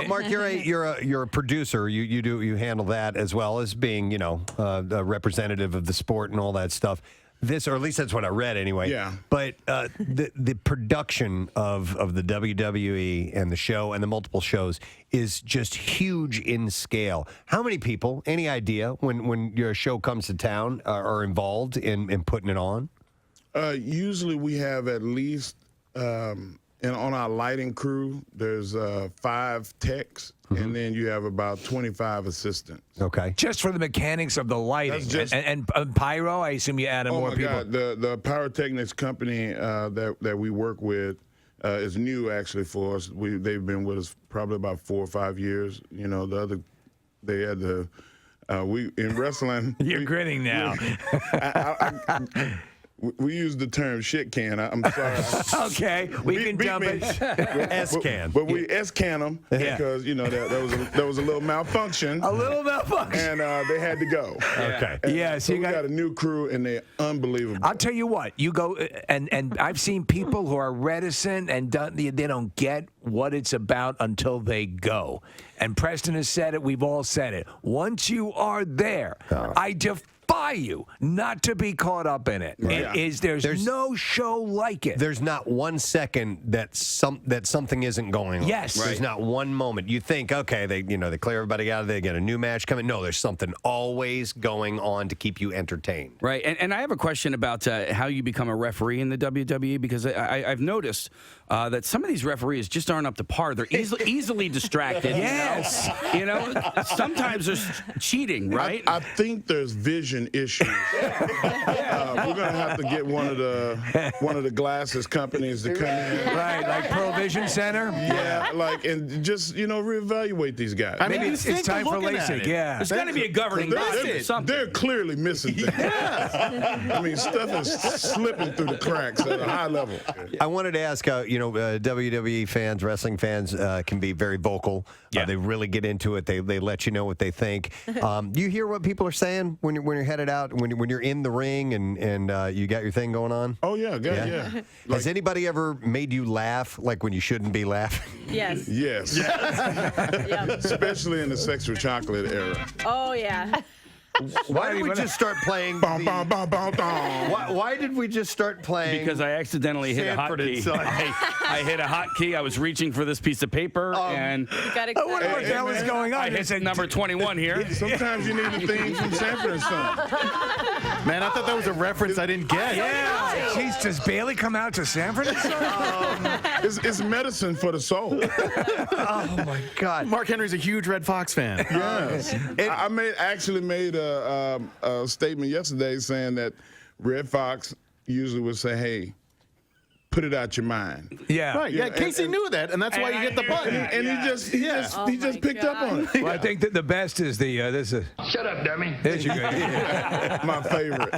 Mark, you're a producer. You handle that as well as being a representative of the sport and all that stuff. This, or at least that's what I read anyway. Yeah. But the production of the WWE and the show and the multiple shows is just huge in scale. How many people? Any idea when your show comes to town are involved in putting it on? Usually we have at least. And on our lighting crew, there's 5 techs, and then you have about 25 assistants. Okay. Just for the mechanics of the lighting. And pyro, I assume you added more people. God. The pyrotechnics company that we work with is new, actually, for us. They've been with us probably about 4 or 5 years. They had in wrestling. You're grinning now. We use the term shit can. I'm sorry. Okay, we can dump it. S-can. But we S-can them because, there was a little malfunction. A little malfunction. And they had to go. Okay. Yeah, so we got a new crew, and they're unbelievable. I'll tell you what. You go, and I've seen people who are reticent and they don't get what it's about until they go. And Preston has said it. We've all said it. Once you are there, I defy you not to be caught up in it. Right. There's no show like it. There's not 1 second that something isn't going on. Yes. There's not one moment. You think, okay, they clear everybody out, they get a new match coming. No, there's something always going on to keep you entertained. Right. And I have a question about how you become a referee in the WWE, because I've noticed that some of these referees just aren't up to par. They're easily distracted. Yes. Sometimes there's cheating, right? I think there's vision issues. We're gonna have to get one of the glasses companies to come in. Right, like Pearl Vision Center. Yeah, and just reevaluate these guys. I mean, it's time for LASIK. Yeah, there's got to be a governing body or something. They're clearly missing things. I mean, stuff is slipping through the cracks at a high level. I wanted to ask, WWE fans, wrestling fans can be very vocal. Yeah. They really get into it. They let you know what they think. You hear what people are saying when you're headed out, when you're in the ring and you got your thing going on? Oh, yeah. Has anybody ever made you laugh, like when you shouldn't be laughing? Yes. Yes. Yep. Especially in the Sex with Chocolate era. Oh, yeah. Why did we just start playing? Why did we just start playing? Because I accidentally hit a hotkey. I hit a hotkey. I was reaching for this piece of paper, and I wonder what the hell is going on. I hit number 21 here. Sometimes you need a thing from Sanford and Son. Man, I thought that was a reference I didn't get. Yeah. Jeez, does Bayley come out to Sanford and Son? It's medicine for the soul. Oh my God! Mark Henry's a huge Red Fox fan. Yes. I actually made a statement yesterday saying that Red Fox usually would say, "Hey, put it out your mind." Yeah. Right. Yeah. Casey knew that, and that's why you get the button. And he just picked up on it. Well, I think that the best is Shut up, dummy. There's your good. My favorite.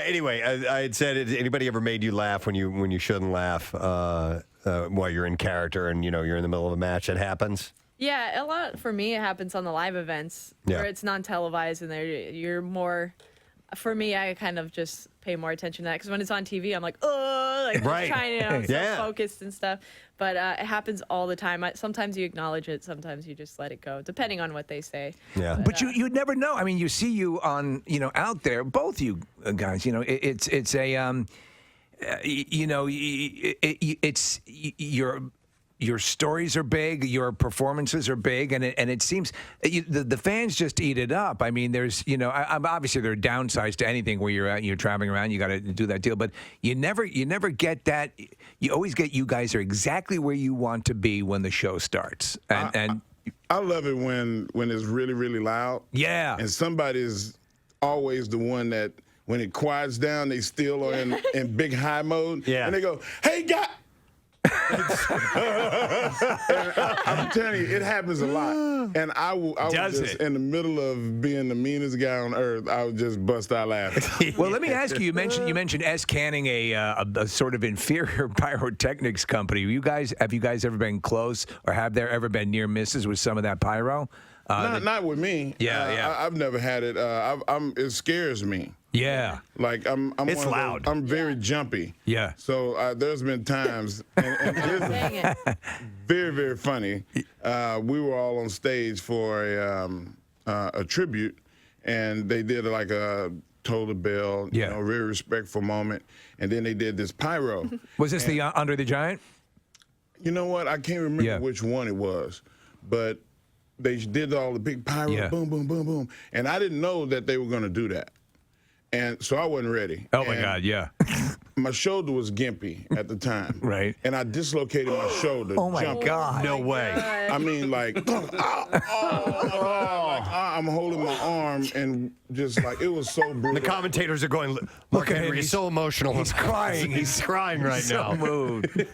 Anyway, I had said, has anybody ever made you laugh when you shouldn't laugh while you're in character and you're in the middle of a match? It happens. Yeah, a lot for me. It happens on the live events where it's non-televised, and you're more. For me, I kind of just pay more attention to that because when it's on TV, I'm like, right. trying to, so focused and stuff. But it happens all the time. Sometimes you acknowledge it, sometimes you just let it go, depending on what they say. Yeah. But you'd never know. I mean, you see you on, out there, both you guys. It's a, it's your stories are big, your performances are big, and it seems the fans just eat it up. I mean, there's obviously there are downsides to anything where you're traveling around. You got to do that deal, but you never get that. You always get you guys are exactly where you want to be when the show starts, and I love it when it's really, really loud. Yeah, and somebody's always the one that when it quiets down, they still are in big high mode. Yeah, and they go, "Hey, guy." I'm telling you, it happens a lot. And I was just in the middle of being the meanest guy on earth. I would just bust out laughing. Well, let me ask you. You mentioned S-canning a sort of inferior pyrotechnics company. Have you guys ever been close, or have there ever been near misses with some of that pyro? Not with me. Yeah. I've never had it. It scares me. Yeah. Like I'm It's one of loud. those- I'm very jumpy. Yeah. So there's been times, and this is Dang it. very, very funny. We were all on stage for a tribute, and they did like a toll the bell, Yeah. you know, very respectful moment, and then they did this pyro. Was this the Under the Giant? You know what? I can't remember Yeah. which one it was, but they did all the big pyro, Yeah. boom, boom, boom, boom, and I didn't know that they were going to do that, and so I wasn't ready. Oh my And God, yeah. my shoulder was gimpy at the time, Right. And I dislocated my shoulder. Oh my jumping. God. No way. I mean, like, I'm holding my arm and just like it was so brutal. The commentators are going, look at at him, Henry, he's so emotional. he's crying. He's crying right now. So moved.